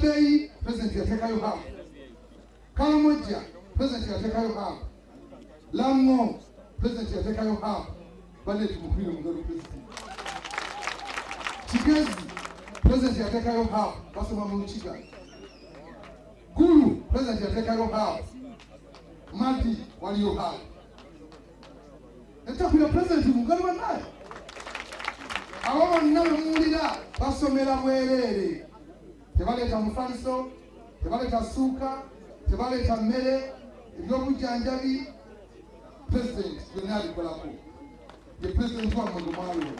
Bay, President Yatekayo Hub. Karamoja, President Yatekayo Hub. Lango, President Yatekayo Hub. Banet Mukwilo Mugaro President. Chigezi, President Yatekayo Hub. Basoma Muchiga. Gulu, President Yatekayo Hub. Madi, Walio Hub. Etakuya President Mugaro naye. Awo nnawe muwulira basomera bwerere. Tebaleeta mufaliso, tebaleeta suuka, tebaleeta mmere, ebyobujjanjabi. President byonna abikolako. Ye President wa Mugomalo.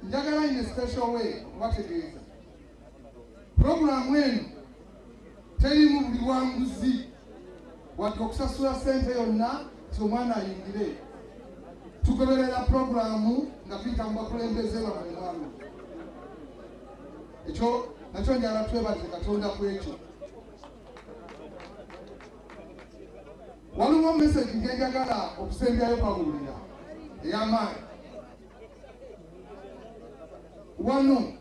Njagala in a special way kubategeeza. Programu eno terimu buli wanguzi wadde okusasula ssente yonna ti omwana ayingire. Tugoberera programu nga tuyita mu bakulembeze bamwalo. Ekyo nakyo njagala twebaze Katonda ku ekyo. Waliwo message gye njagala okusembyayo babuulira ey'amaanyi. Wano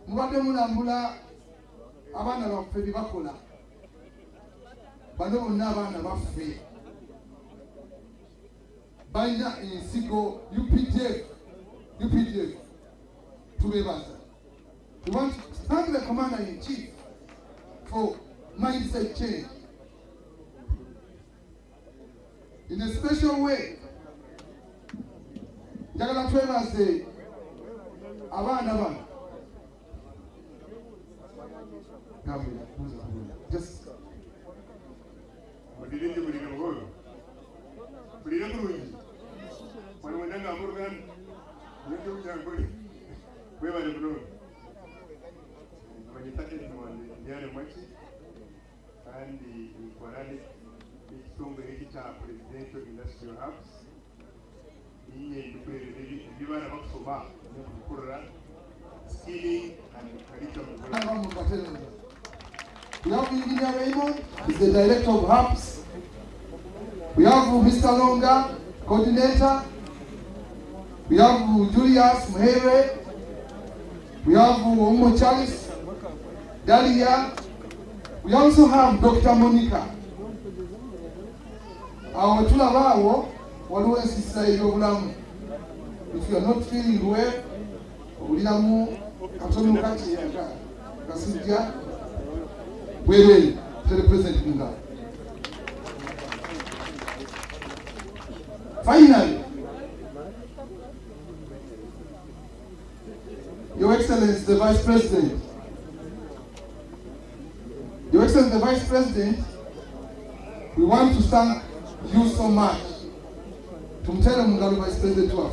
mubadde mulambula abaana baffe bye bakola. Bano bonna abaana baffe balina ensigo UPDF tubebaza. We want to thank the Commander-in-Chief for mindset change. In a special way, njagala twebaze abaana bano. Just and the Guarani presidential industrial hubs. Skilling and curriculum. We have Engineer Raymond, he's the Director of Hubs. We have Mr. Longa, Coordinator. We have Julius Muhere. We have Omo Charles, Dalia. We also have Dr. Monica. Our Tulavawo, always say, if you are not feeling well, Uliamu, Katonu Kati, Kasija, we will to represent Munga. Finally, Your Excellency the Vice President. Your Excellency the Vice President, we want to thank you so much. Tumtele Mungalu Vice President to us.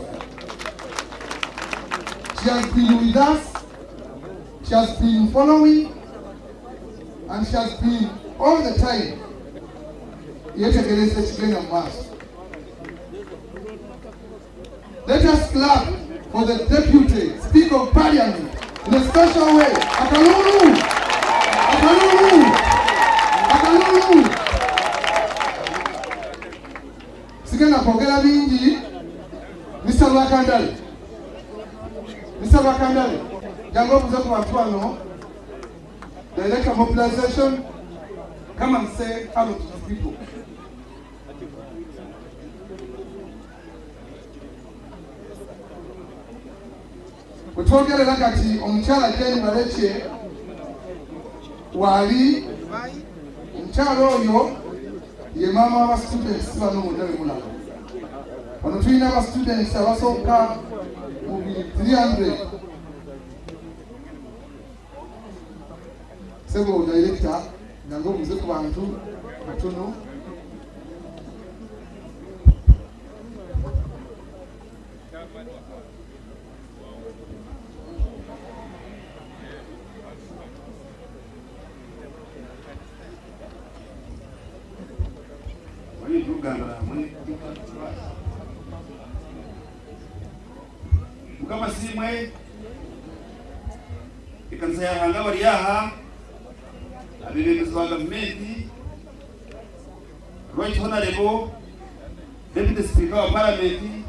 She has been with us, she has been following, and she has been all the time. Yet against the children of Mass. Let us clap for the Deputy Speaker of Parliament in a special way. Akalulu! Akalulu! Akalulu! Sigena Pogela Bingi, Mr. Wakandale. Mr. Wakandale, Jango Muzaku Antoine, Director of Mobilization, come and say hello to the people. Kutwogerera kati omukyala Jane Baleche wali omukyala oyo ye maama w'aba students bano mundale mulala. Wano tulina aba students abasooka mu 300. Sebo director nango muze ku bantu batono. Mukama simwe ikanisa ya hanga wali yaha abibemezo ba gavumenti Right Honorable Deputy Speaker wa Parliament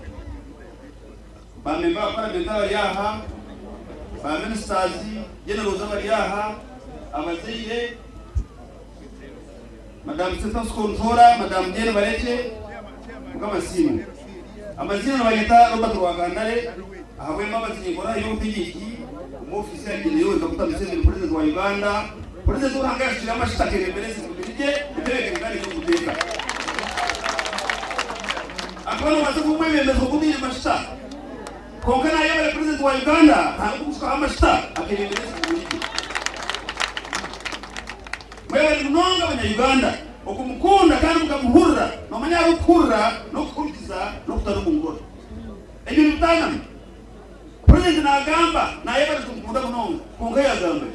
bamemba wa Parliament wali yaha ba ministers general zabariyaha abaziye Madam Sita Skontora, Madam Jane Barete, kama simu. Amazina na wanyata Robert Rwagandare, ahawe mama zingora yo pigiki, umofisi ya leo ikakuta mseme president wa Uganda, president wa Uganda shirama shitakere mbelezi kubirije, mbele kengani kuteka. Akono wasabu mwewe mezokubiri mashita. Konkana yaba president wa Uganda, hakushika amashita, akere mbelezi kubirije. Mwewe mnonga wanya Uganda okumukunda kandi mukamuhurra nomanya gukurra no kuriza no kutarumungora ebyo bitana president nagamba naye bali kumukunda munonga konga yagamba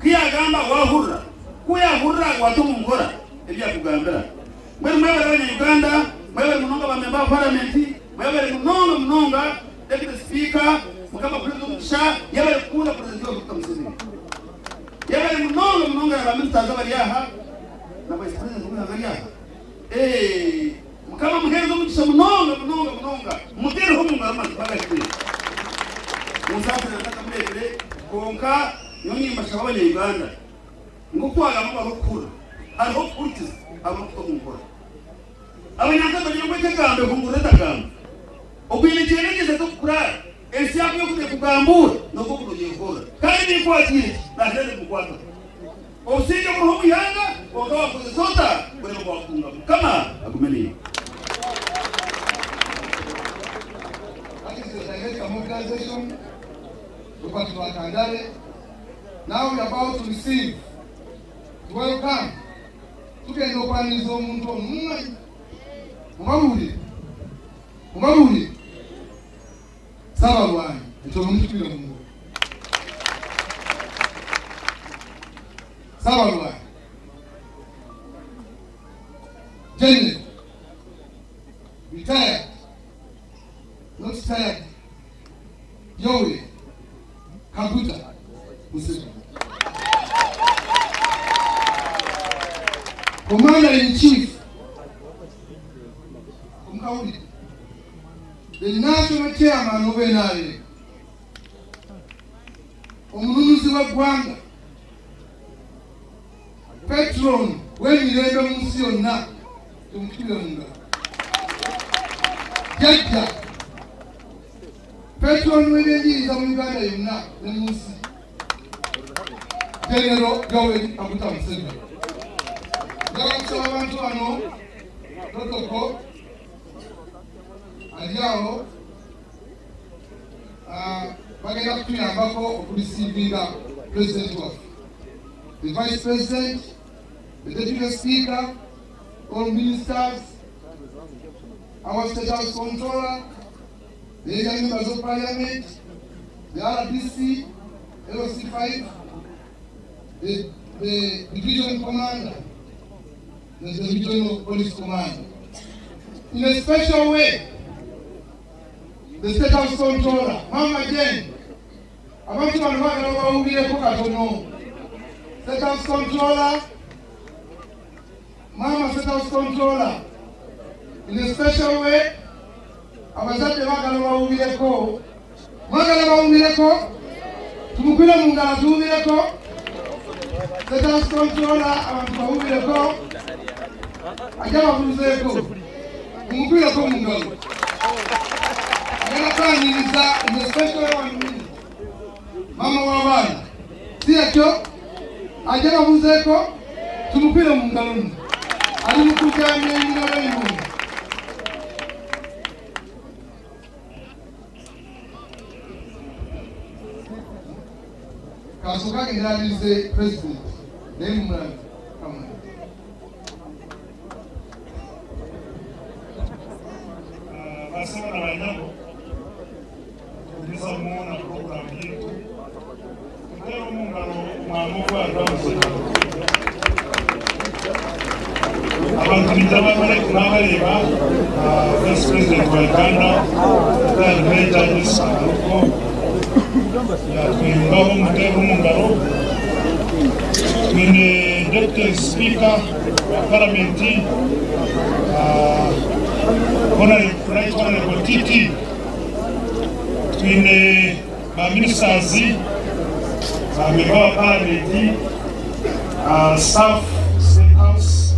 kiyagamba wahurra kuyahurra watumungora ebyo akugambira mwewe wanya Uganda mwewe mnonga ba member parliament mwewe mnonga deputy speaker mukama president sha yaba kula president wa kutamsini yaba mnonga ya minister zabariyaha na vice president zabariyaha mukama muhezo mukisha mnonga mutero ho munga amazi bagashye musafi nataka mbere konka nyonyimba shabanye Uganda ngokwaga mu bakura ariho kuritiza abakoko mukora abanyanga banyongwe tegambe kungureta gambe obwine cyeregeze to kurara esiyapo yo kugambura no kubuye gukora kandi ni kwakiri na hende kukwata osije mu homu yanga ogawa kuzota bwe no kwakunga kama akumeni organization Rupert Rwagandare. Now we are about to receive, to welcome tugenda okwaniriza omuntu omumanyi mubawulire Saabalwanyi ekyo mumutukire mungu Saabalwanyi General retired, not tired, Yoweri Kaguta Museveni, Commander-in-Chief, the National Chairman of NRA, Omununuzi wa Gwanga, Patron w'emirembe mu nsi yonna, tumukire munga, Jajja, Patron w'ebyenjigiriza mu Uganda yonna ne mu nsi, General Yoweri Kaguta Museveni. Njagala abantu bano protocol aliawo bagenda kutuyambako okurisivinga president waffe, the vice president, the deputy speaker, all ministers, our state house controller, the area members of parliament, the RDC, LOC5, the division commander, the regional police commander. In a special way, the state house controller, Mama Jane, abantu bano bagala bawulireko katono. State house controller, Mama state house controller, in a special way, abazadde bagala bawulireko. Bagala bawulireko, tumukire mu ngala tuwulireko. State house controller, abantu bawulireko. Ajaba kuzeeko umupira ko mungalo agakaniriza especially one mama wabana siakyo ajaba kuzeeko tumupira mungalo ali mukujamye ngalo yimu kasuka ndiralize president nemumra kama Asante wanyako kuuliza muona program yetu leo mungalo mwamuko aramse abantu bitaba bale kunabaleba vice president wa Uganda the major disaluko ya kuimbaho mutero mungalo mine deputy speaker wa parliament Right Honorable Titi, twine ministers, member of parliament, staff, state house,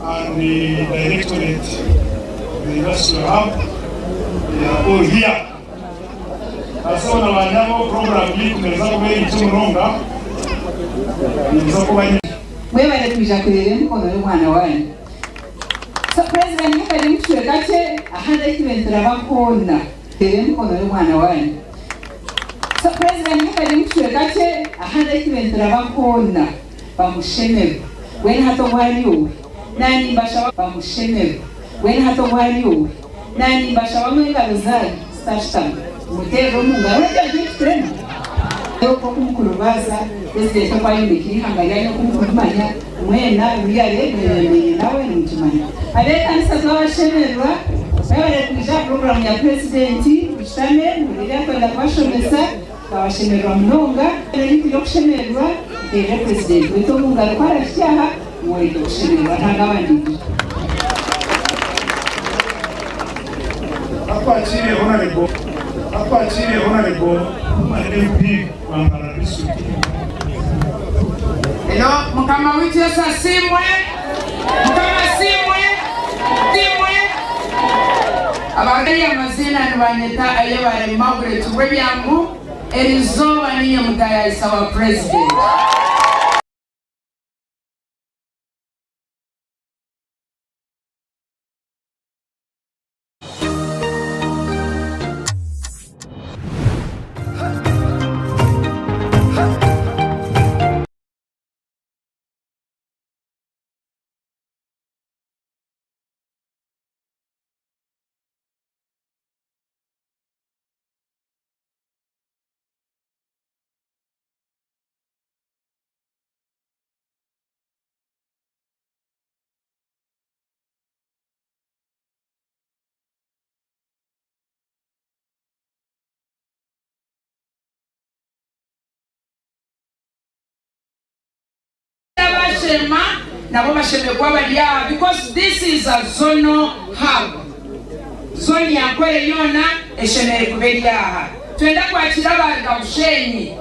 and the directorate, the industrial hub, they are all here. So na wanyama program hii tunaweza kuweka ichumronga. Wewe ndio kujakulele mkono y'umwana wanyu. So president mukari mutwe gace ahanda ikibentra bakona tere mkono y'umwana wanyu. So president mukari mutwe gace ahanda ikibentra bakona bamushemero. Wena hato waliyo. Nani mbasha bamushemero. Wena hato waliyo. Nani mbasha bamwenga rozari stashtam. Mutero munga wenda ndikitrema. Yoko kumukulubaza president kwa yindi kihanganya no kumumanya mwena biyare nawe n'umtumanya ale kanisa twabashemerwa bayare kuja program ya president bishane murira kwenda kwashomesa twabashemerwa mnonga ari kuyo kushemerwa the president weto munga kwara cyaha muri kushemerwa ntagabandi Apachire honorable MP Mambara District. Hello, mukama witu Yesu asimwe. Mukama simwe. Abagari amazina nibanyeta ayebare Margaret William Elizoba niye mutaya isawa president. Nabo bashemekwa baliya because this is a zonal hub. Zoni ya kwele yona eshemere kubeliya. Twenda kwakira abaga Bushenyi.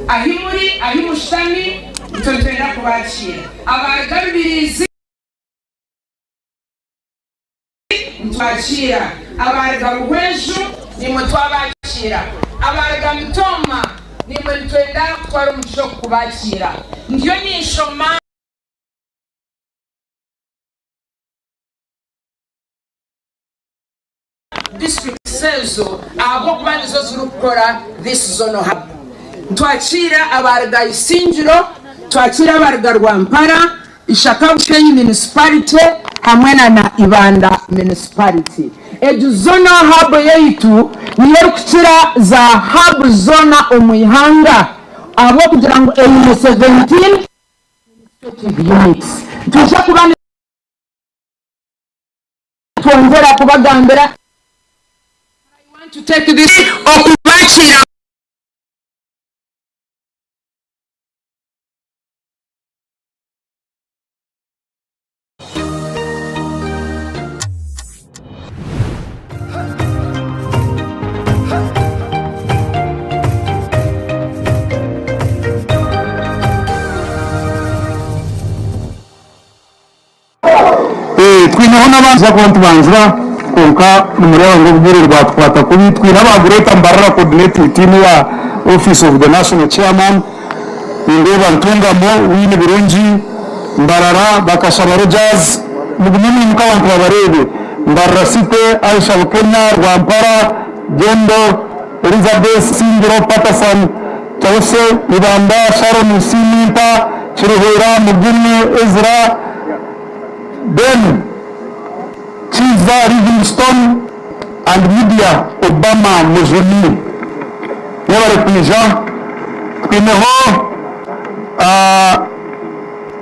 Ahimuri, ahimushitami, twenda kubakira. Abaga Rubirizi twakira. Abaga Buhweju nimwe twabakira. Abaga Mtoma nimwe twenda kutwara umugisho kubakira. Ndiyo ni ishoma district sezo abo kubanizo zuru gukora this zone hub. Twakira abarga Isingiro, twakira abarga Rwampara, Ishaka Bushenyi municipality hamwe na Ibanda municipality. Edu zone hub yaitu niyo kukira za hub zone omuyihanga abo kugira ngo 17 units tujja kubana twongera kubagambira. I want to take this okubakira twinahona banza kontu banzira konka numureba ngo bwirirwa twata kubi twinabagureta mbarara coordinating team ya office of the national chairman ndeba ntungamo wini birungi mbarara bakashaba Rogers mugumini mukabantu babarebe mbarara site Aisha Bukenya Rwampara Gendo Elizabeth Singiro Patterson Tawse Ibanda Sharon Siminta Chirihera Mugumi Ezra Ben Chiza Livingstone and Media Obama Mujuni Yabare Pija Kineho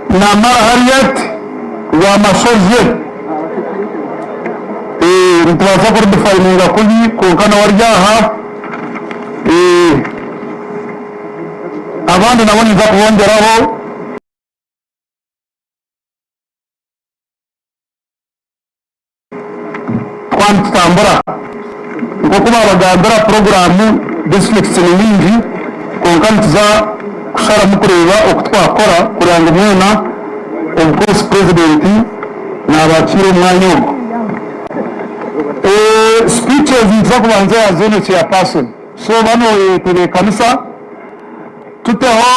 Namara Harriet wa Mashoje nitwaza kuri defininga kuri konkana waryaha abandi nabone nza kubongeraho kwantambura nko kuba abagambira programu districts nyingi konka tuza kushara mu kureba uko twakora kugira ngo mwena vice president n'abakire umwanya speeches nza kubanza ya zone chairperson so bano tele kanisa tuteho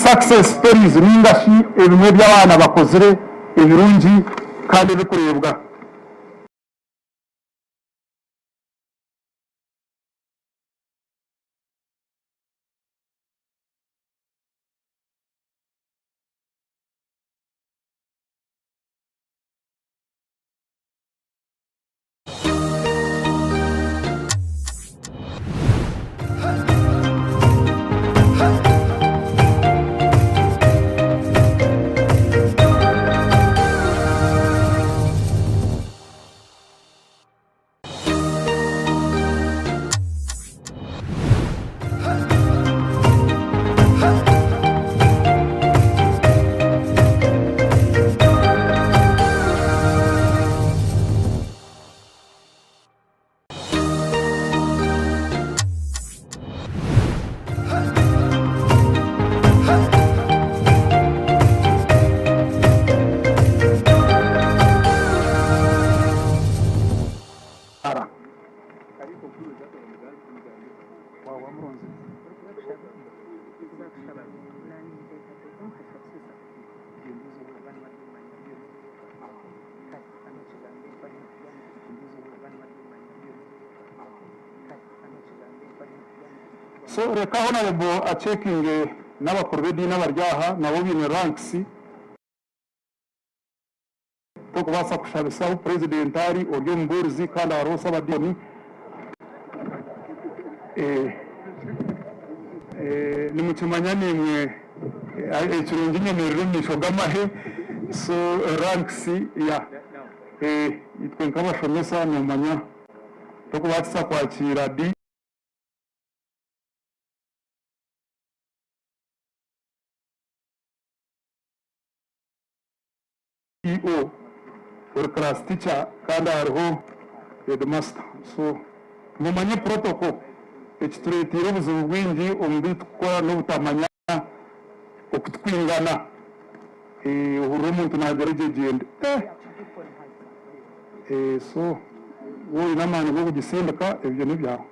success stories n'ingashi ebimwe by'abana bakozere ebirungi kandi bikurebwa so reka honorable a checking n'abakuru b'idini n'abaryaha nabo bine ranks to kubasa kushabisaho president ari oryo mburizi kandi abarosa abadini ni mukimanya nimwe ekirungi nyemerero mishogamahe so ranks ya itwe nk'abashomesa numanya to kubatsa kwakira di EO or class teacher kandi hariho headmaster so mumanye protocol ekituretera obuzibu bwingi omu bitukora n'obutamanya okutwingana ohurira omuntu nageragye gende so wowe n'amaani g'okugisindika ebyo n'ibyawe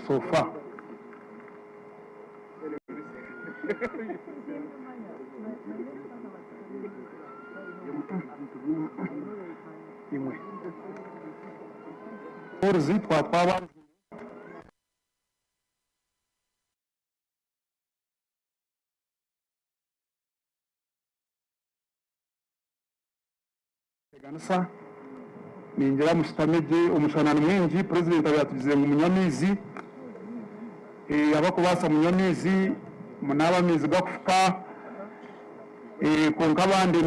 so far imwe urzi twatwaba ganisa ningira mushitamege umushana mwingi president yatugize mu munyamizi abakubasa munyamizi munaba mizi gakufuka konka abandi